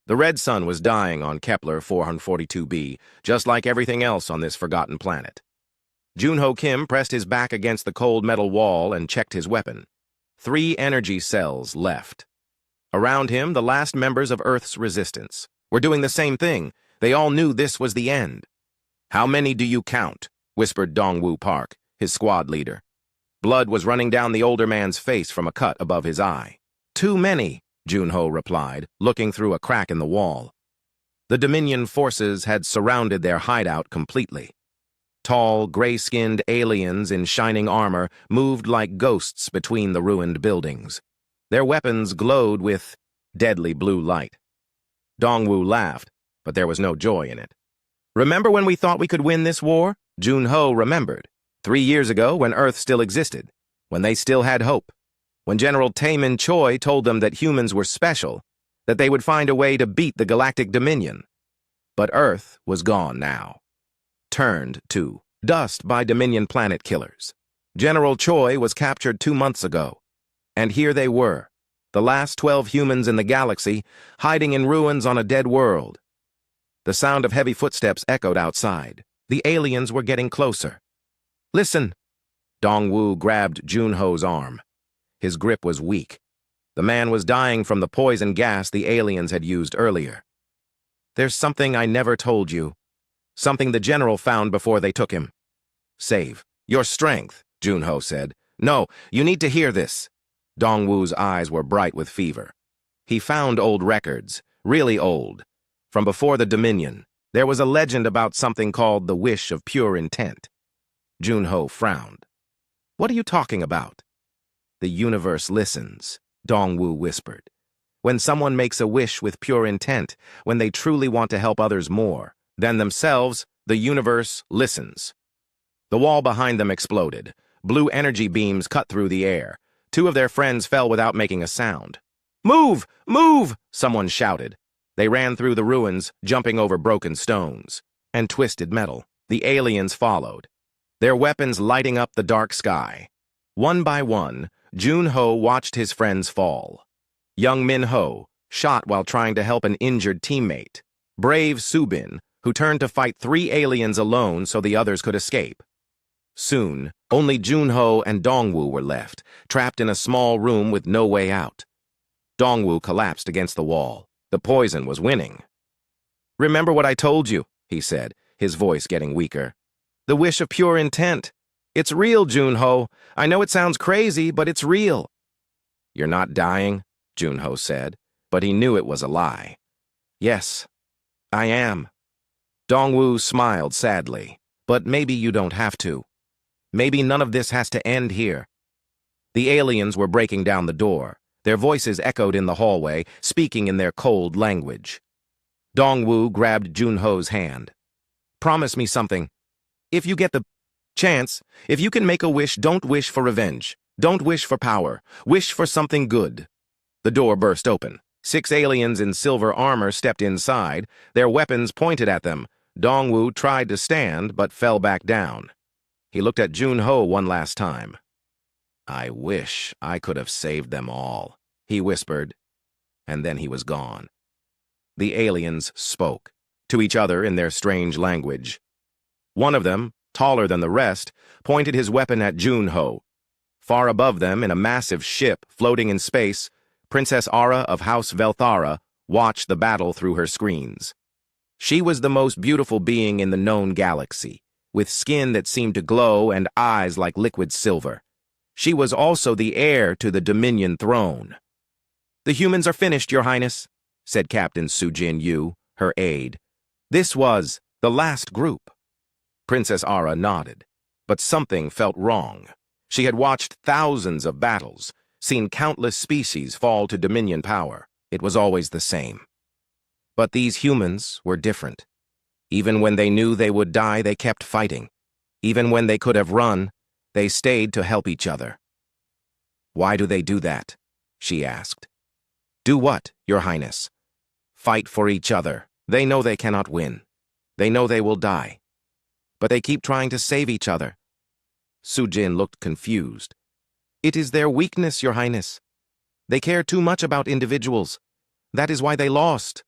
The red sun was dying on Kepler 442b, just like everything else on this forgotten planet. Junho Kim pressed his back against the cold metal wall and checked his weapon. 3 energy cells left. Around him, the last members of Earth's resistance were doing the same thing. They all knew this was the end. "How many do you count?" whispered Dongwoo Park, his squad leader. Blood was running down the older man's face from a cut above his eye. "Too many," Junho replied, looking through a crack in the wall. The Dominion forces had surrounded their hideout completely. Tall, gray-skinned aliens in shining armor moved like ghosts between the ruined buildings. Their weapons glowed with deadly blue light. Dongwoo laughed, but there was no joy in it. "Remember when we thought we could win this war?" Junho remembered. 3 years ago, when Earth still existed, when they still had hope, when General Taemin Choi told them that humans were special, that they would find a way to beat the Galactic Dominion. But Earth was gone now. Turned to dust by Dominion planet killers. General Choi was captured 2 months ago. And here they were, the last 12 humans in the galaxy, hiding in ruins on a dead world. The sound of heavy footsteps echoed outside. The aliens were getting closer. "Listen!" Dongwoo grabbed Junho's arm. His grip was weak. The man was dying from the poison gas the aliens had used earlier. "There's something I never told you. Something the general found before they took him." "Save your strength," Junho said. "No, you need to hear this." Dongwoo's eyes were bright with fever. He found old records, really old. From before the Dominion, there was a legend about something called the Wish of Pure Intent. Junho frowned. "What are you talking about?" "The universe listens," Dongwoo whispered. "When someone makes a wish with pure intent, when they truly want to help others more than themselves, the universe listens." The wall behind them exploded. Blue energy beams cut through the air. 2 of their friends fell without making a sound. "Move! Move!" someone shouted. They ran through the ruins, jumping over broken stones and twisted metal. The aliens followed, their weapons lighting up the dark sky. One by one, Junho watched his friends fall. Young Min-ho, shot while trying to help an injured teammate. Brave Subin, who turned to fight 3 aliens alone so the others could escape. Soon, only Junho and Dongwoo were left, trapped in a small room with no way out. Dongwoo collapsed against the wall. The poison was winning. "Remember what I told you," he said, his voice getting weaker. "The wish of pure intent. It's real, Junho. I know it sounds crazy, but it's real." "You're not dying," Junho said, but he knew it was a lie. "Yes, I am." Dongwoo smiled sadly. "But maybe you don't have to. Maybe none of this has to end here." The aliens were breaking down the door. Their voices echoed in the hallway, speaking in their cold language. Dongwoo grabbed Junho's hand. "Promise me something. If you get the chance, if you can make a wish, don't wish for revenge. Don't wish for power. Wish for something good." The door burst open. 6 aliens in silver armor stepped inside, their weapons pointed at them. Dongwoo tried to stand, but fell back down. He looked at Junho one last time. "I wish I could have saved them all," he whispered, and then he was gone. The aliens spoke, to each other in their strange language. One of them, taller than the rest, pointed his weapon at Junho. Far above them, in a massive ship floating in space, Princess Ara of House Velthara watched the battle through her screens. She was the most beautiful being in the known galaxy, with skin that seemed to glow and eyes like liquid silver. She was also the heir to the Dominion throne. "The humans are finished, Your Highness," said Captain Sujin Yu, her aide. This was the last group. Princess Ara nodded, but something felt wrong. She had watched thousands of battles, seen countless species fall to Dominion power. It was always the same. But these humans were different. Even when they knew they would die, they kept fighting. Even when they could have run, they stayed to help each other. "Why do they do that?" she asked. "Do what, Your Highness?" "Fight for each other. They know they cannot win. They know they will die. But they keep trying to save each other." Sujin looked confused. "It is their weakness, Your Highness. They care too much about individuals. That is why they lost."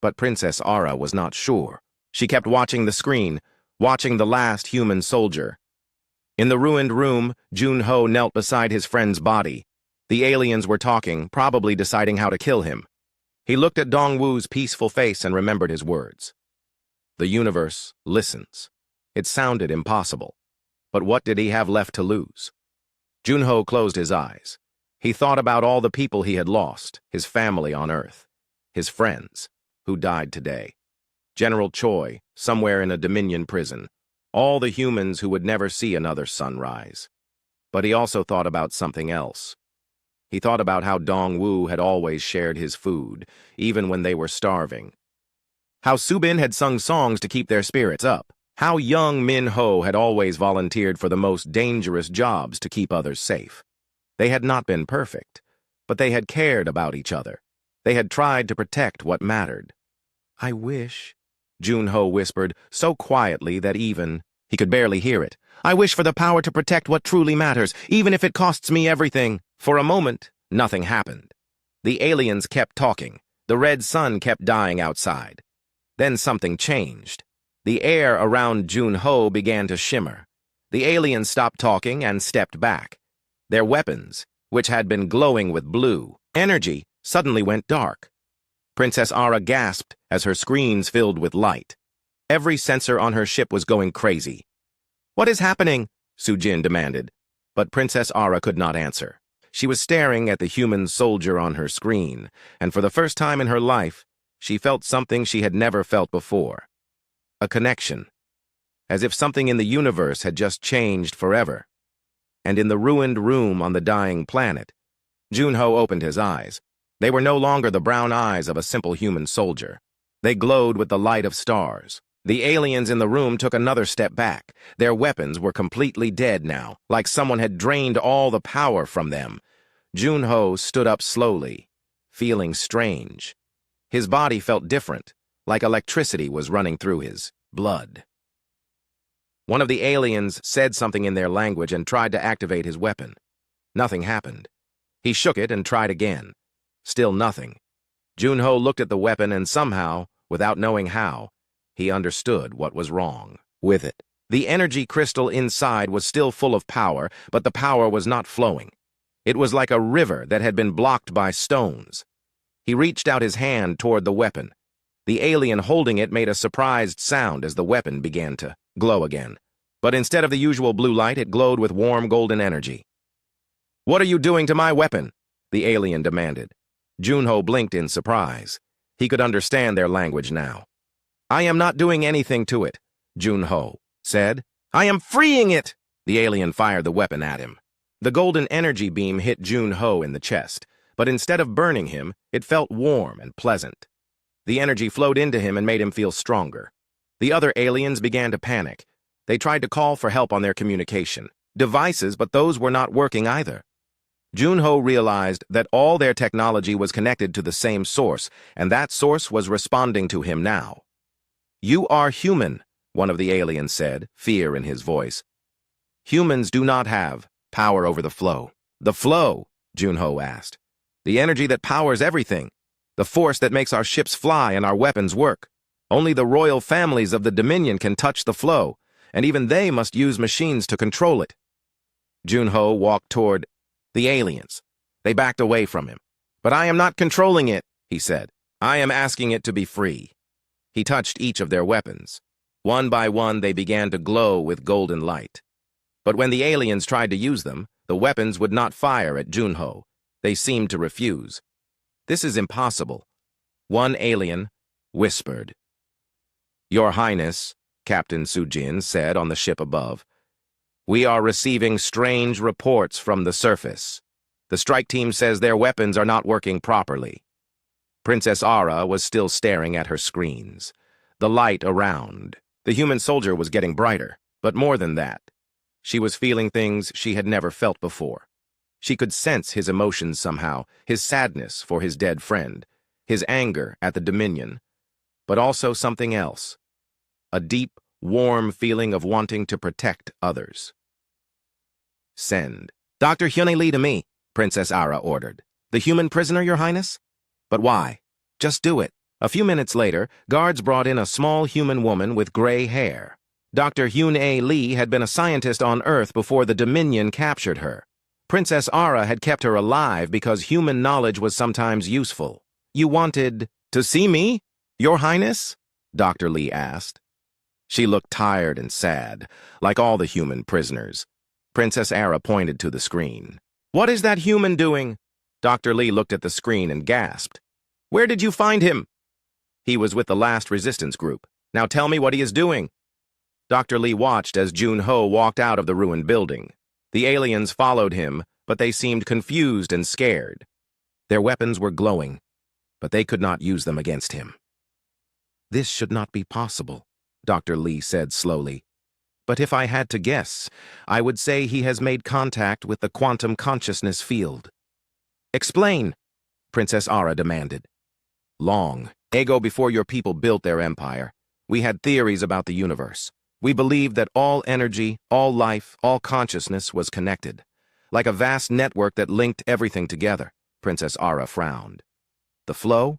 But Princess Ara was not sure. She kept watching the screen, watching the last human soldier. In the ruined room, Jun-ho knelt beside his friend's body. The aliens were talking, probably deciding how to kill him. He looked at Dong-woo's peaceful face and remembered his words. The universe listens. It sounded impossible. But what did he have left to lose? Jun-ho closed his eyes. He thought about all the people he had lost, his family on Earth, his friends, who died today. General Choi, somewhere in a Dominion prison, all the humans who would never see another sunrise. But he also thought about something else. He thought about how Dong-woo had always shared his food, even when they were starving. How Subin had sung songs to keep their spirits up. How young Min-ho had always volunteered for the most dangerous jobs to keep others safe. They had not been perfect, but they had cared about each other. They had tried to protect what mattered. "I wish," Jun-ho whispered, so quietly that even he could barely hear it. "I wish for the power to protect what truly matters, even if it costs me everything." For a moment, nothing happened. The aliens kept talking. The red sun kept dying outside. Then something changed. The air around Jun-ho began to shimmer. The aliens stopped talking and stepped back. Their weapons, which had been glowing with blue energy, suddenly went dark. Princess Ara gasped as her screens filled with light. Every sensor on her ship was going crazy. "What is happening?" Sujin demanded. But Princess Ara could not answer. She was staring at the human soldier on her screen, and for the first time in her life, she felt something she had never felt before. A connection. As if something in the universe had just changed forever. And in the ruined room on the dying planet, Jun-ho opened his eyes. They were no longer the brown eyes of a simple human soldier. They glowed with the light of stars. The aliens in the room took another step back. Their weapons were completely dead now, like someone had drained all the power from them. Jun-ho stood up slowly, feeling strange. His body felt different, like electricity was running through his blood. One of the aliens said something in their language and tried to activate his weapon. Nothing happened. He shook it and tried again. Still nothing. Jun-ho looked at the weapon and somehow, without knowing how, he understood what was wrong with it. The energy crystal inside was still full of power, but the power was not flowing. It was like a river that had been blocked by stones. He reached out his hand toward the weapon. The alien holding it made a surprised sound as the weapon began to glow again. But instead of the usual blue light, it glowed with warm golden energy. "What are you doing to my weapon?" the alien demanded. Jun-ho blinked in surprise. He could understand their language now. "I am not doing anything to it," Jun-ho said. "I am freeing it!" The alien fired the weapon at him. The golden energy beam hit Jun-ho in the chest, but instead of burning him, it felt warm and pleasant. The energy flowed into him and made him feel stronger. The other aliens began to panic. They tried to call for help on their communication devices, but those were not working either. Jun-ho realized that all their technology was connected to the same source, and that source was responding to him now. "You are human," one of the aliens said, fear in his voice. "Humans do not have power over the flow." "The flow?" Jun-ho asked. "The energy that powers everything. The force that makes our ships fly and our weapons work. Only the royal families of the Dominion can touch the flow, and even they must use machines to control it." Jun-ho walked toward the aliens. They backed away from him. "But I am not controlling it," he said. "I am asking it to be free." He touched each of their weapons. One by one, they began to glow with golden light. But when the aliens tried to use them, the weapons would not fire at Jun-ho. They seemed to refuse. "This is impossible." One alien whispered. "Your Highness," Captain Sujin said on the ship above, "we are receiving strange reports from the surface. The strike team says their weapons are not working properly." Princess Ara was still staring at her screens. The light around. The human soldier was getting brighter, but more than that. She was feeling things she had never felt before. She could sense his emotions somehow, his sadness for his dead friend, his anger at the Dominion, but also something else. A deep, warm feeling of wanting to protect others. "Send Dr. Hyun-Lee to me," Princess Ara ordered. "The human prisoner, Your Highness?" "But why? Just do it." A few minutes later, guards brought in a small human woman with gray hair. Dr. Hyun-A Lee had been a scientist on Earth before the Dominion captured her. Princess Ara had kept her alive because human knowledge was sometimes useful. "You wanted to see me, Your Highness?" Dr. Lee asked. She looked tired and sad, like all the human prisoners. Princess Ara pointed to the screen. "What is that human doing?" Dr. Lee looked at the screen and gasped. "Where did you find him?" "He was with the last resistance group. Now tell me what he is doing." Dr. Lee watched as Jun-Ho walked out of the ruined building. The aliens followed him, but they seemed confused and scared. Their weapons were glowing, but they could not use them against him. "This should not be possible," Dr. Lee said slowly. "But if I had to guess, I would say he has made contact with the quantum consciousness field." "Explain," Princess Ara demanded. "Long ago, before your people built their empire, we had theories about the universe. We believed that all energy, all life, all consciousness was connected, like a vast network that linked everything together." Princess Ara frowned. "The flow?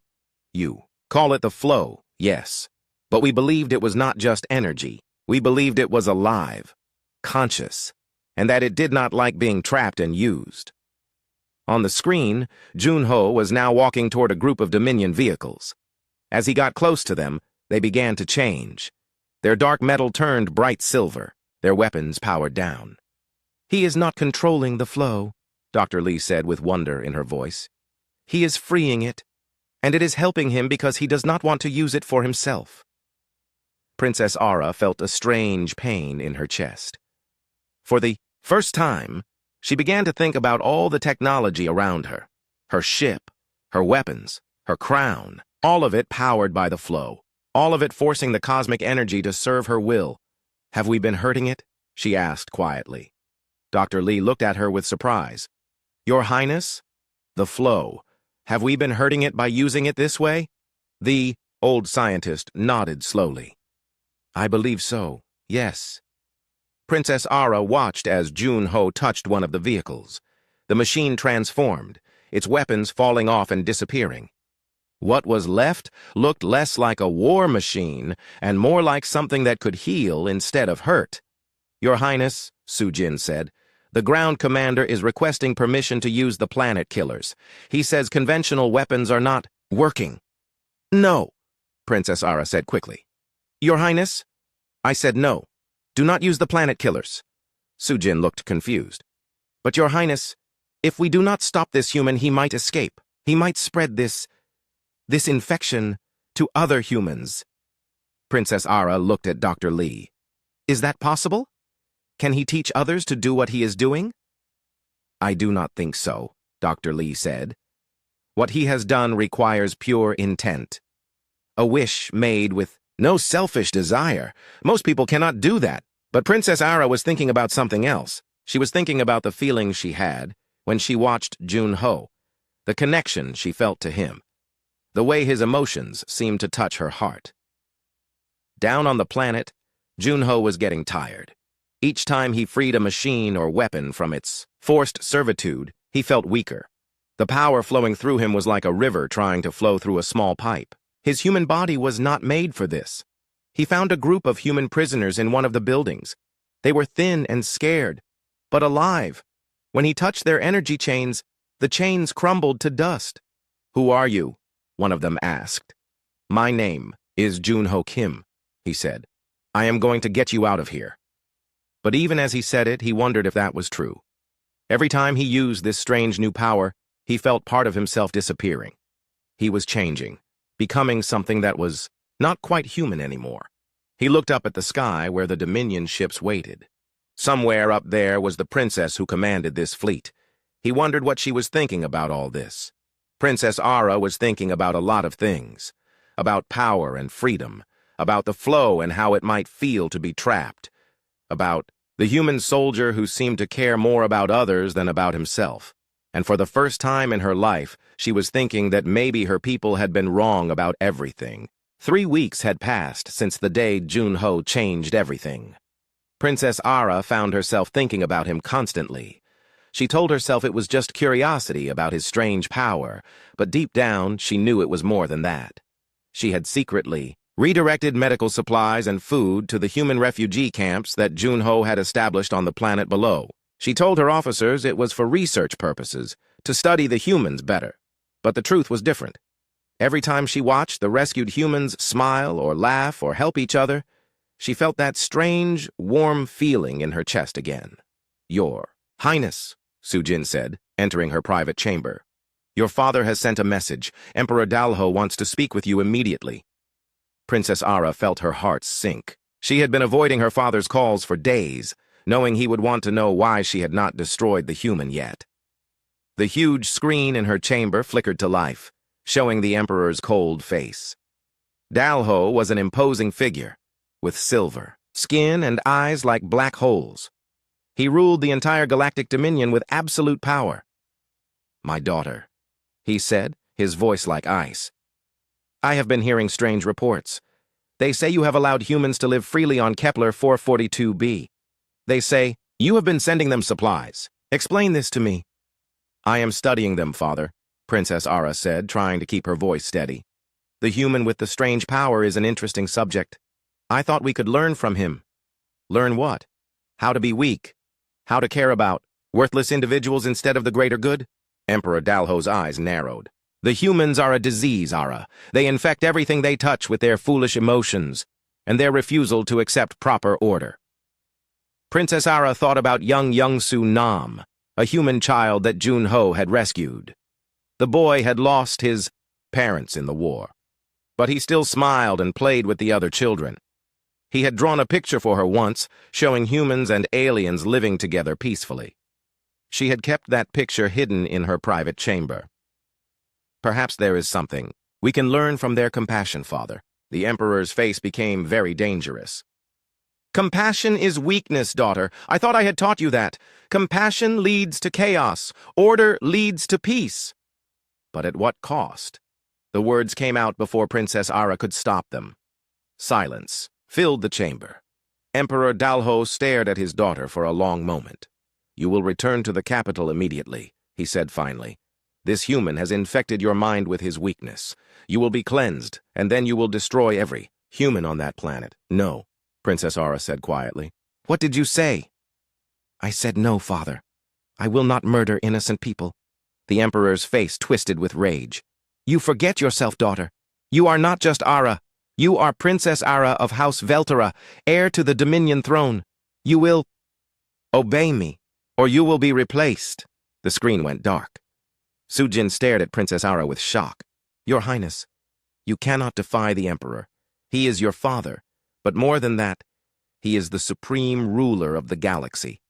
You call it the flow, yes. But we believed it was not just energy. We believed it was alive, conscious, and that it did not like being trapped and used." On the screen, Jun-Ho was now walking toward a group of Dominion vehicles. As he got close to them, they began to change. Their dark metal turned bright silver, their weapons powered down. "He is not controlling the flow," Dr. Lee said with wonder in her voice. "He is freeing it, and it is helping him because he does not want to use it for himself." Princess Ara felt a strange pain in her chest. For the first time, she began to think about all the technology around her. Her ship, her weapons, her crown, all of it powered by the flow. All of it forcing the cosmic energy to serve her will. "Have we been hurting it?" she asked quietly. Dr. Lee looked at her with surprise. "Your Highness? The flow. Have we been hurting it by using it this way?" The old scientist nodded slowly. "I believe so, yes." Princess Ara watched as Jun-Ho touched one of the vehicles. The machine transformed, its weapons falling off and disappearing. What was left looked less like a war machine and more like something that could heal instead of hurt. "Your Highness," Su-Jin said, "the ground commander is requesting permission to use the planet killers. He says conventional weapons are not working." "No," Princess Ara said quickly. "Your Highness?" "I said no. Do not use the planet killers." Su-Jin looked confused. "But Your Highness, if we do not stop this human, he might escape. He might spread this infection to other humans." Princess Ara looked at Dr. Lee. "Is that possible? Can he teach others to do what he is doing?" "I do not think so," Dr. Lee said. "What he has done requires pure intent. A wish made with no selfish desire. Most people cannot do that." But Princess Ara was thinking about something else. She was thinking about the feelings she had when she watched Jun-Ho, the connection she felt to him, the way his emotions seemed to touch her heart. Down on the planet, Jun-Ho was getting tired. Each time he freed a machine or weapon from its forced servitude, he felt weaker. The power flowing through him was like a river trying to flow through a small pipe. His human body was not made for this. He found a group of human prisoners in one of the buildings. They were thin and scared, but alive. When he touched their energy chains, the chains crumbled to dust. "Who are you?" one of them asked. "My name is Jun-Ho Kim," he said. "I am going to get you out of here." But even as he said it, he wondered if that was true. Every time he used this strange new power, he felt part of himself disappearing. He was changing, becoming something that was not quite human anymore. He looked up at the sky where the Dominion ships waited. Somewhere up there was the princess who commanded this fleet. He wondered what she was thinking about all this. Princess Ara was thinking about a lot of things, about power and freedom, about the flow and how it might feel to be trapped, about the human soldier who seemed to care more about others than about himself. And for the first time in her life, she was thinking that maybe her people had been wrong about everything. 3 weeks had passed since the day Jun-Ho changed everything. Princess Ara found herself thinking about him constantly. She told herself it was just curiosity about his strange power, but deep down she knew it was more than that. She had secretly redirected medical supplies and food to the human refugee camps that Junho had established on the planet below. She told her officers it was for research purposes, to study the humans better. But the truth was different. Every time she watched the rescued humans smile or laugh or help each other, she felt that strange, warm feeling in her chest again. "Your Highness," Sujin said, entering her private chamber. "Your father has sent a message. Emperor Dalho wants to speak with you immediately." Princess Ara felt her heart sink. She had been avoiding her father's calls for days, knowing he would want to know why she had not destroyed the human yet. The huge screen in her chamber flickered to life, showing the Emperor's cold face. Dalho was an imposing figure, with silver skin and eyes like black holes. He ruled the entire galactic dominion with absolute power. "My daughter," he said, his voice like ice. "I have been hearing strange reports. They say you have allowed humans to live freely on Kepler 442b. They say you have been sending them supplies. Explain this to me." "I am studying them, Father," Princess Ara said, trying to keep her voice steady. "The human with the strange power is an interesting subject. I thought we could learn from him." "Learn what? How to be weak? How to care about worthless individuals instead of the greater good?" Emperor Dalho's eyes narrowed. "The humans are a disease, Ara. They infect everything they touch with their foolish emotions and their refusal to accept proper order." Princess Ara thought about young Youngsu Nam, a human child that Junho had rescued. The boy had lost his parents in the war, but he still smiled and played with the other children. He had drawn a picture for her once, showing humans and aliens living together peacefully. She had kept that picture hidden in her private chamber. "Perhaps there is something we can learn from their compassion, Father." The Emperor's face became very dangerous. "Compassion is weakness, daughter. I thought I had taught you that. Compassion leads to chaos. Order leads to peace." But at what cost? The words came out before Princess Ara could stop them. Silence filled the chamber. Emperor Dalho stared at his daughter for a long moment. "You will return to the capital immediately," he said finally. "This human has infected your mind with his weakness. You will be cleansed, and then you will destroy every human on that planet." "No," Princess Ara said quietly. "What did you say?" "I said no, Father. I will not murder innocent people." The Emperor's face twisted with rage. "You forget yourself, daughter. You are not just Ara. You are Princess Ara of House Veltera, heir to the Dominion throne. You will obey me, or you will be replaced." The screen went dark. Sujin stared at Princess Ara with shock. "Your Highness, you cannot defy the Emperor. He is your father, but more than that, he is the supreme ruler of the galaxy."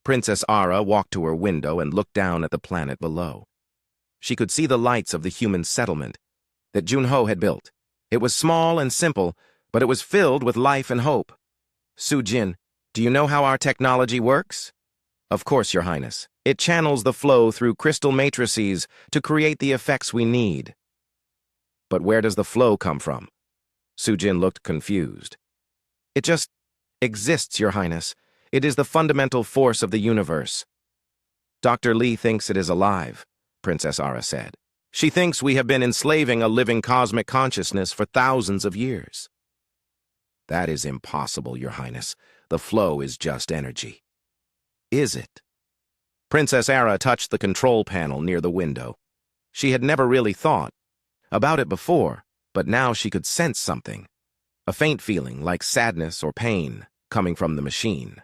Princess Ara walked to her window and looked down at the planet below. She could see the lights of the human settlement that Junho had built. It was small and simple, but it was filled with life and hope. "Sujin, do you know how our technology works?" "Of course, Your Highness. It channels the flow through crystal matrices to create the effects we need." "But where does the flow come from?" Sujin looked confused. "It just exists, Your Highness. It is the fundamental force of the universe." "Dr. Lee thinks it is alive," Princess Ara said. "She thinks we have been enslaving a living cosmic consciousness for thousands of years." "That is impossible, Your Highness. The flow is just energy." "Is it?" Princess Ara touched the control panel near the window. She had never really thought about it before, but now she could sense something. A faint feeling like sadness or pain coming from the machine.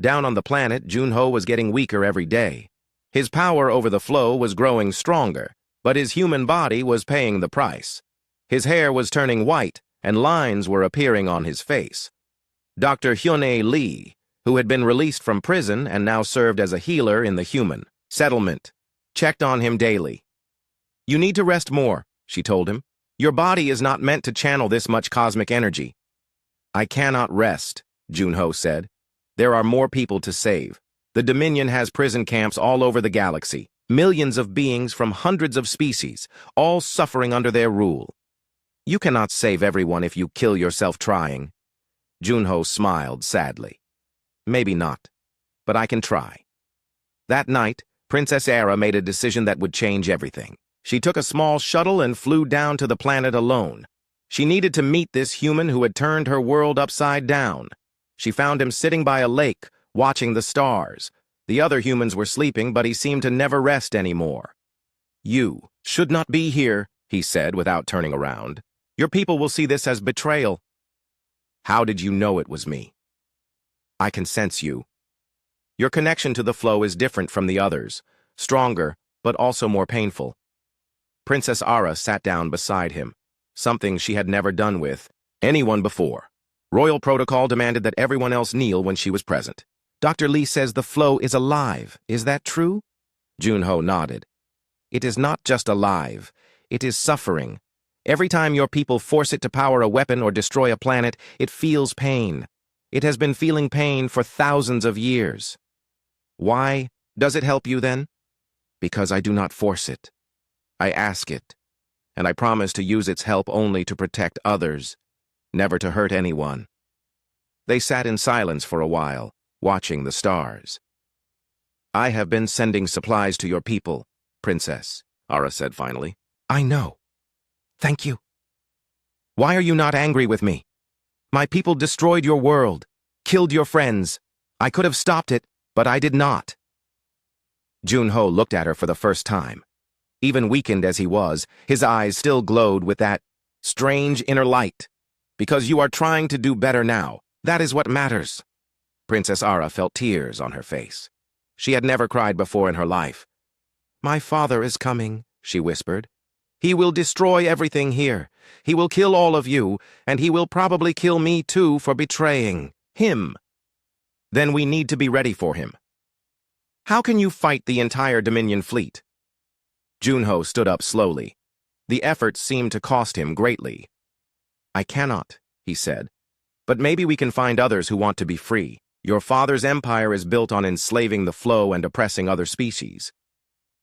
Down on the planet, Junho was getting weaker every day. His power over the flow was growing stronger, but his human body was paying the price. His hair was turning white, and lines were appearing on his face. Dr. Hyune Lee, who had been released from prison and now served as a healer in the human settlement, checked on him daily. "You need to rest more," she told him. "Your body is not meant to channel this much cosmic energy." "I cannot rest," Junho said. "There are more people to save. The Dominion has prison camps all over the galaxy, millions of beings from hundreds of species, all suffering under their rule. You cannot save everyone if you kill yourself trying." Junho smiled sadly. "Maybe not, but I can try." That night, Princess Ara made a decision that would change everything. She took a small shuttle and flew down to the planet alone. She needed to meet this human who had turned her world upside down. She found him sitting by a lake, watching the stars. The other humans were sleeping, but he seemed to never rest anymore. "You should not be here," he said without turning around. "Your people will see this as betrayal." "How did you know it was me?" "I can sense you. Your connection to the flow is different from the others, stronger, but also more painful." Princess Ara sat down beside him, something she had never done with anyone before. Royal protocol demanded that everyone else kneel when she was present. "Dr. Lee says the flow is alive. Is that true?" Junho nodded. "It is not just alive. It is suffering. Every time your people force it to power a weapon or destroy a planet, it feels pain. It has been feeling pain for thousands of years." "Why does it help you then?" "Because I do not force it. I ask it, and I promise to use its help only to protect others, never to hurt anyone." They sat in silence for a while, watching the stars. "I have been sending supplies to your people, Princess," Ara said finally. "I know. Thank you." "Why are you not angry with me? My people destroyed your world, killed your friends. I could have stopped it, but I did not." Junho looked at her for the first time. Even weakened as he was, his eyes still glowed with that strange inner light. "Because you are trying to do better now. That is what matters." Princess Ara felt tears on her face. She had never cried before in her life. "My father is coming," she whispered. "He will destroy everything here. He will kill all of you, and he will probably kill me too for betraying him. Then we need to be ready for him. How can you fight the entire Dominion fleet?" Junho stood up slowly. The effort seemed to cost him greatly. "I cannot," he said. "But maybe we can find others who want to be free. Your father's empire is built on enslaving the flow and oppressing other species.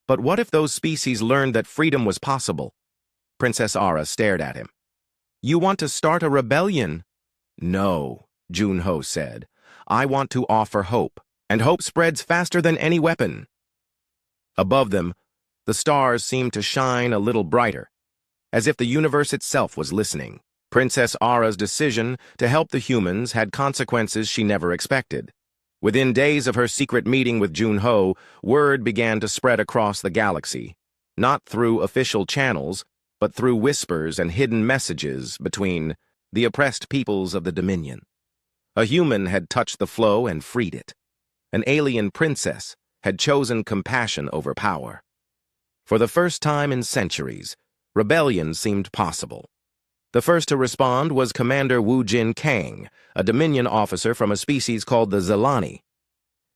But what if those species learned that freedom was possible?" Princess Ara stared at him. "You want to start a rebellion?" "No," Junho said. "I want to offer hope, and hope spreads faster than any weapon." Above them, the stars seemed to shine a little brighter, as if the universe itself was listening. Princess Ara's decision to help the humans had consequences she never expected. Within days of her secret meeting with Junho, word began to spread across the galaxy, not through official channels, but through whispers and hidden messages between the oppressed peoples of the Dominion. A human had touched the flow and freed it. An alien princess had chosen compassion over power. For the first time in centuries, rebellion seemed possible. The first to respond was Commander Wu Jin Kang, a Dominion officer from a species called the Zelani.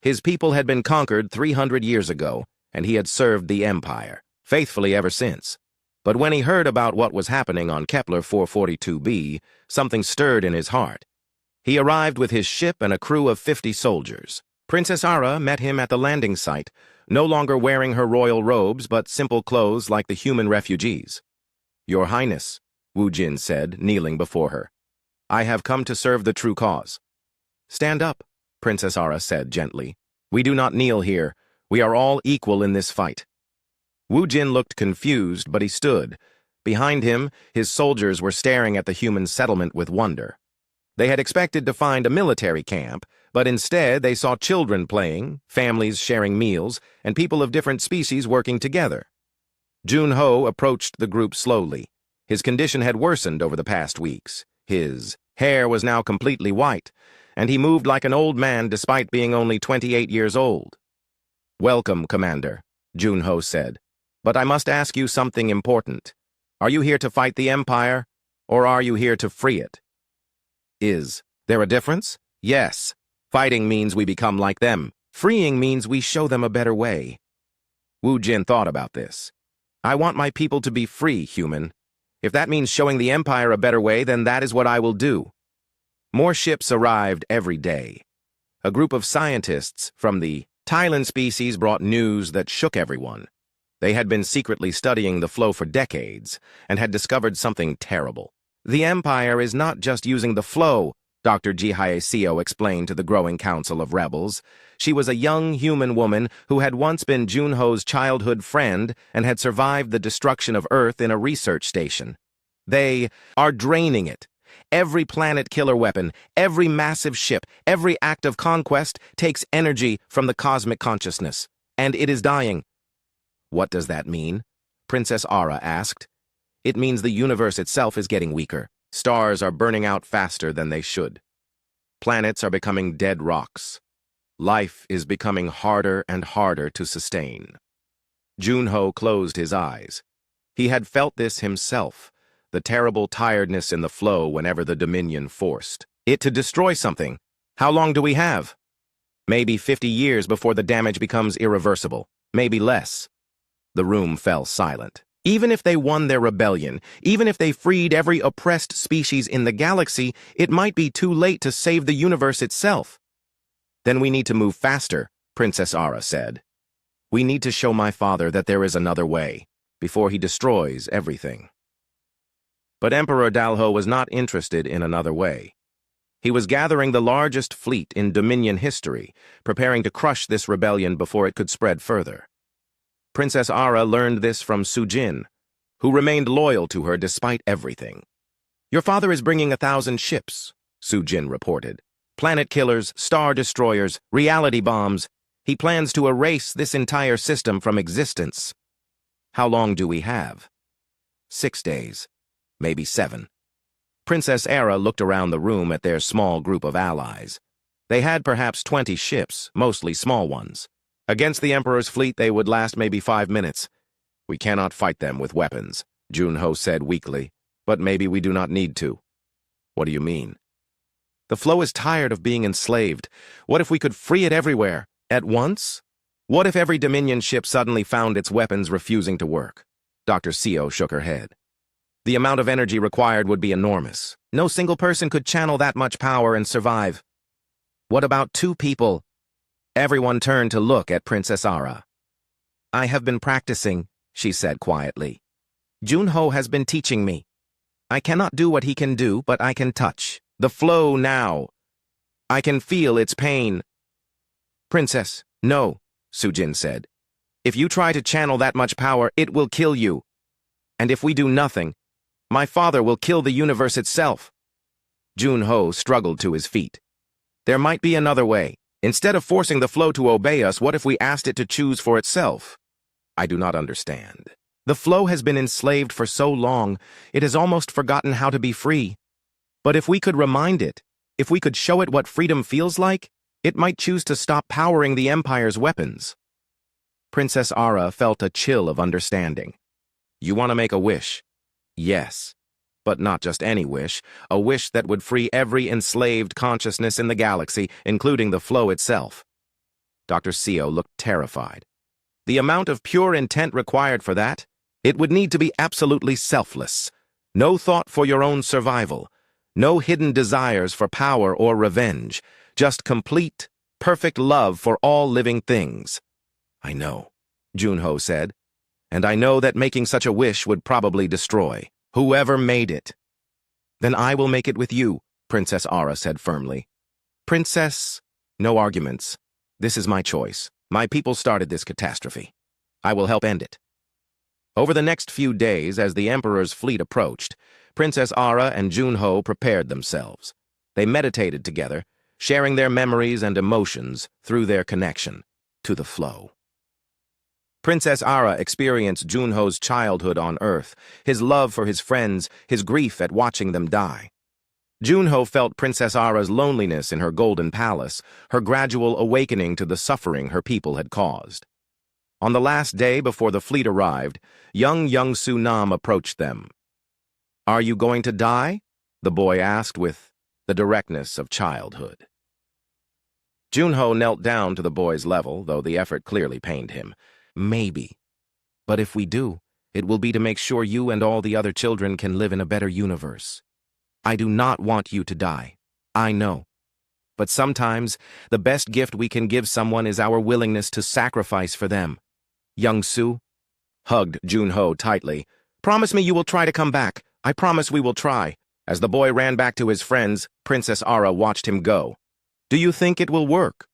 His people had been conquered 300 years ago, and he had served the Empire, faithfully ever since. But when he heard about what was happening on Kepler 442b, something stirred in his heart. He arrived with his ship and a crew of 50 soldiers. Princess Ara met him at the landing site, no longer wearing her royal robes but simple clothes like the human refugees. "Your Highness," Wu Jin said, kneeling before her, "I have come to serve the true cause." "Stand up," Princess Ara said gently. "We do not kneel here. We are all equal in this fight." Wu Jin looked confused, but he stood. Behind him, his soldiers were staring at the human settlement with wonder. They had expected to find a military camp, but instead they saw children playing, families sharing meals, and people of different species working together. Junho approached the group slowly. His condition had worsened over the past weeks. His hair was now completely white, and he moved like an old man despite being only 28 years old. "Welcome, Commander," Junho said. "But I must ask you something important. Are you here to fight the Empire, or are you here to free it?" "Is there a difference?" "Yes. Fighting means we become like them. Freeing means we show them a better way." Wu Jin thought about this. "I want my people to be free, human. If that means showing the Empire a better way, then that is what I will do." More ships arrived every day. A group of scientists from the Thailand species brought news that shook everyone. They had been secretly studying the flow for decades and had discovered something terrible. The Empire is not just using the flow, Dr. Jihae explained to the growing council of rebels. She was a young human woman who had once been Junho's childhood friend and had survived the destruction of Earth in a research station. They are draining it. Every planet killer weapon, every massive ship, every act of conquest takes energy from the cosmic consciousness, and it is dying. What does that mean? Princess Ara asked. It means the universe itself is getting weaker. Stars are burning out faster than they should. Planets are becoming dead rocks. Life is becoming harder and harder to sustain. Junho closed his eyes. He had felt this himself, the terrible tiredness in the flow whenever the Dominion forced it to destroy something. How long do we have? Maybe 50 years before the damage becomes irreversible. Maybe less. The room fell silent. Even if they won their rebellion, even if they freed every oppressed species in the galaxy, it might be too late to save the universe itself. Then we need to move faster, Princess Ara said. We need to show my father that there is another way, before he destroys everything. But Emperor Dalho was not interested in another way. He was gathering the largest fleet in Dominion history, preparing to crush this rebellion before it could spread further. Princess Ara learned this from Sujin, who remained loyal to her despite everything. Your father is bringing 1,000 ships, Sujin reported. Planet killers, star destroyers, reality bombs. He plans to erase this entire system from existence. How long do we have? 6 days, maybe 7. Princess Ara looked around the room at their small group of allies. They had perhaps 20 ships, mostly small ones. Against the Emperor's fleet, they would last maybe 5 minutes. We cannot fight them with weapons, Junho said weakly, but maybe we do not need to. What do you mean? The flow is tired of being enslaved. What if we could free it everywhere, at once? What if every Dominion ship suddenly found its weapons refusing to work? Dr. Sio shook her head. The amount of energy required would be enormous. No single person could channel that much power and survive. What about 2 people? Everyone turned to look at Princess Ara. I have been practicing, she said quietly. Junho has been teaching me. I cannot do what he can do, but I can touch the flow now. I can feel its pain. Princess, no, Sujin said. If you try to channel that much power, it will kill you. And if we do nothing, my father will kill the universe itself. Junho struggled to his feet. There might be another way. Instead of forcing the flow to obey us, what if we asked it to choose for itself? I do not understand. The flow has been enslaved for so long, it has almost forgotten how to be free. But if we could remind it, if we could show it what freedom feels like, it might choose to stop powering the Empire's weapons. Princess Ara felt a chill of understanding. You want to make a wish? Yes. But not just any wish, a wish that would free every enslaved consciousness in the galaxy, including the flow itself. Dr. Sio looked terrified. The amount of pure intent required for that? It would need to be absolutely selfless. No thought for your own survival. No hidden desires for power or revenge. Just complete, perfect love for all living things. I know, Junho said. And I know that making such a wish would probably destroy whoever made it. Then I will make it with you, Princess Ara said firmly. Princess, no arguments. This is my choice. My people started this catastrophe. I will help end it. Over the next few days, as the Emperor's fleet approached, Princess Ara and Junho prepared themselves. They meditated together, sharing their memories and emotions through their connection to the flow. Princess Ara experienced Junho's childhood on Earth, his love for his friends, his grief at watching them die. Junho felt Princess Ara's loneliness in her golden palace, her gradual awakening to the suffering her people had caused. On the last day before the fleet arrived, young Youngsu Nam approached them. Are you going to die? The boy asked with the directness of childhood. Junho knelt down to the boy's level, though the effort clearly pained him. Maybe. But if we do, it will be to make sure you and all the other children can live in a better universe. I do not want you to die. I know. But sometimes, the best gift we can give someone is our willingness to sacrifice for them. Youngsu hugged Junho tightly. Promise me you will try to come back. I promise we will try. As the boy ran back to his friends, Princess Ara watched him go. "Do you think it will work?"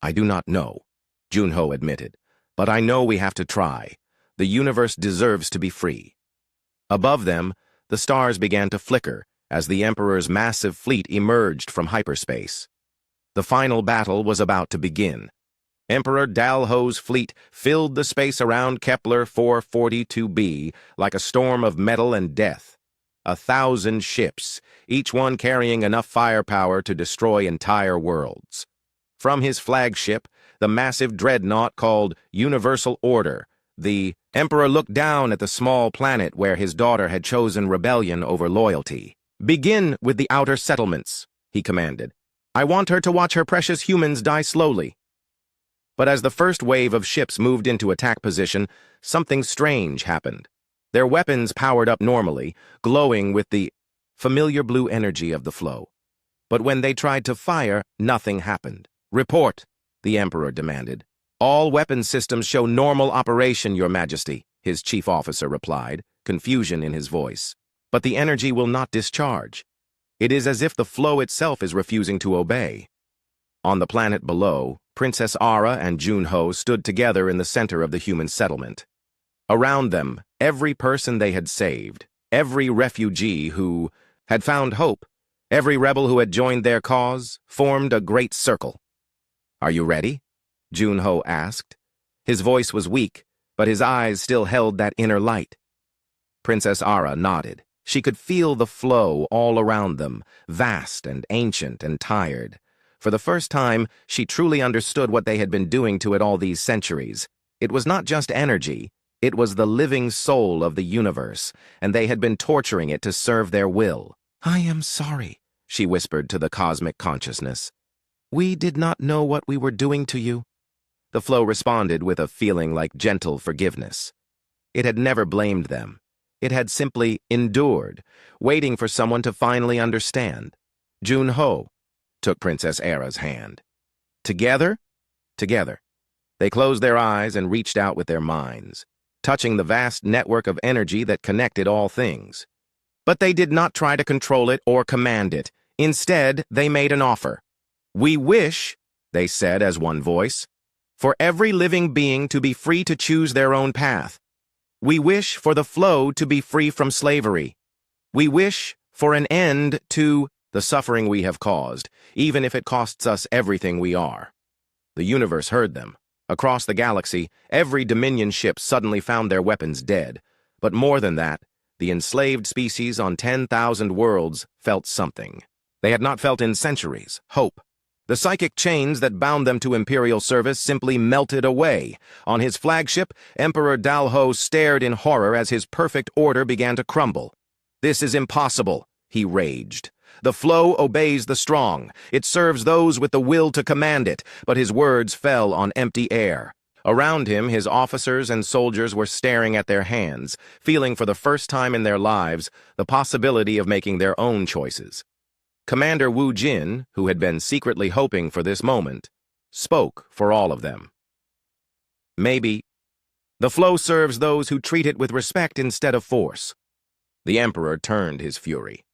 "I do not know," Junho admitted, "but I know we have to try. The universe deserves to be free." Above them, the stars began to flicker as the Emperor's massive fleet emerged from hyperspace. The final battle was about to begin. Emperor Dalho's fleet filled the space around Kepler 442b like a storm of metal and death. 1,000 ships, each one carrying enough firepower to destroy entire worlds. From his flagship, the massive dreadnought called Universal Order, the Emperor looked down at the small planet where his daughter had chosen rebellion over loyalty. "Begin with the outer settlements," he commanded. "I want her to watch her precious humans die slowly." But as the first wave of ships moved into attack position, something strange happened. Their weapons powered up normally, glowing with the familiar blue energy of the flow. But when they tried to fire, nothing happened. "Report," the Emperor demanded. "All weapon systems show normal operation, Your Majesty," his chief officer replied, confusion in his voice. "But the energy will not discharge. It is as if the flow itself is refusing to obey." On the planet below, Princess Ara and Junho stood together in the center of the human settlement. Around them, every person they had saved, every refugee who had found hope, every rebel who had joined their cause, formed a great circle. "Are you ready?" Junho asked. His voice was weak, but his eyes still held that inner light. Princess Ara nodded. She could feel the flow all around them, vast and ancient and tired. For the first time, she truly understood what they had been doing to it all these centuries. It was not just energy, it was the living soul of the universe, and they had been torturing it to serve their will. "I am sorry," she whispered to the cosmic consciousness. "We did not know what we were doing to you." The flow responded with a feeling like gentle forgiveness. It had never blamed them. It had simply endured, waiting for someone to finally understand. Junho took Princess Ara's hand. Together? Together. They closed their eyes and reached out with their minds, touching the vast network of energy that connected all things. But they did not try to control it or command it. Instead, they made an offer. "We wish," they said as one voice, "for every living being to be free to choose their own path. We wish for the flow to be free from slavery. We wish for an end to the suffering we have caused, even if it costs us everything we are." The universe heard them. Across the galaxy, every Dominion ship suddenly found their weapons dead. But more than that, the enslaved species on 10,000 worlds felt something they had not felt in centuries: hope. The psychic chains that bound them to Imperial service simply melted away. On his flagship, Emperor Dalho stared in horror as his perfect order began to crumble. "This is impossible," he raged. "The flow obeys the strong. It serves those with the will to command it," but his words fell on empty air. Around him, his officers and soldiers were staring at their hands, feeling for the first time in their lives the possibility of making their own choices. Commander Wu Jin, who had been secretly hoping for this moment, spoke for all of them. "Maybe the flow serves those who treat it with respect instead of force." The Emperor turned his fury.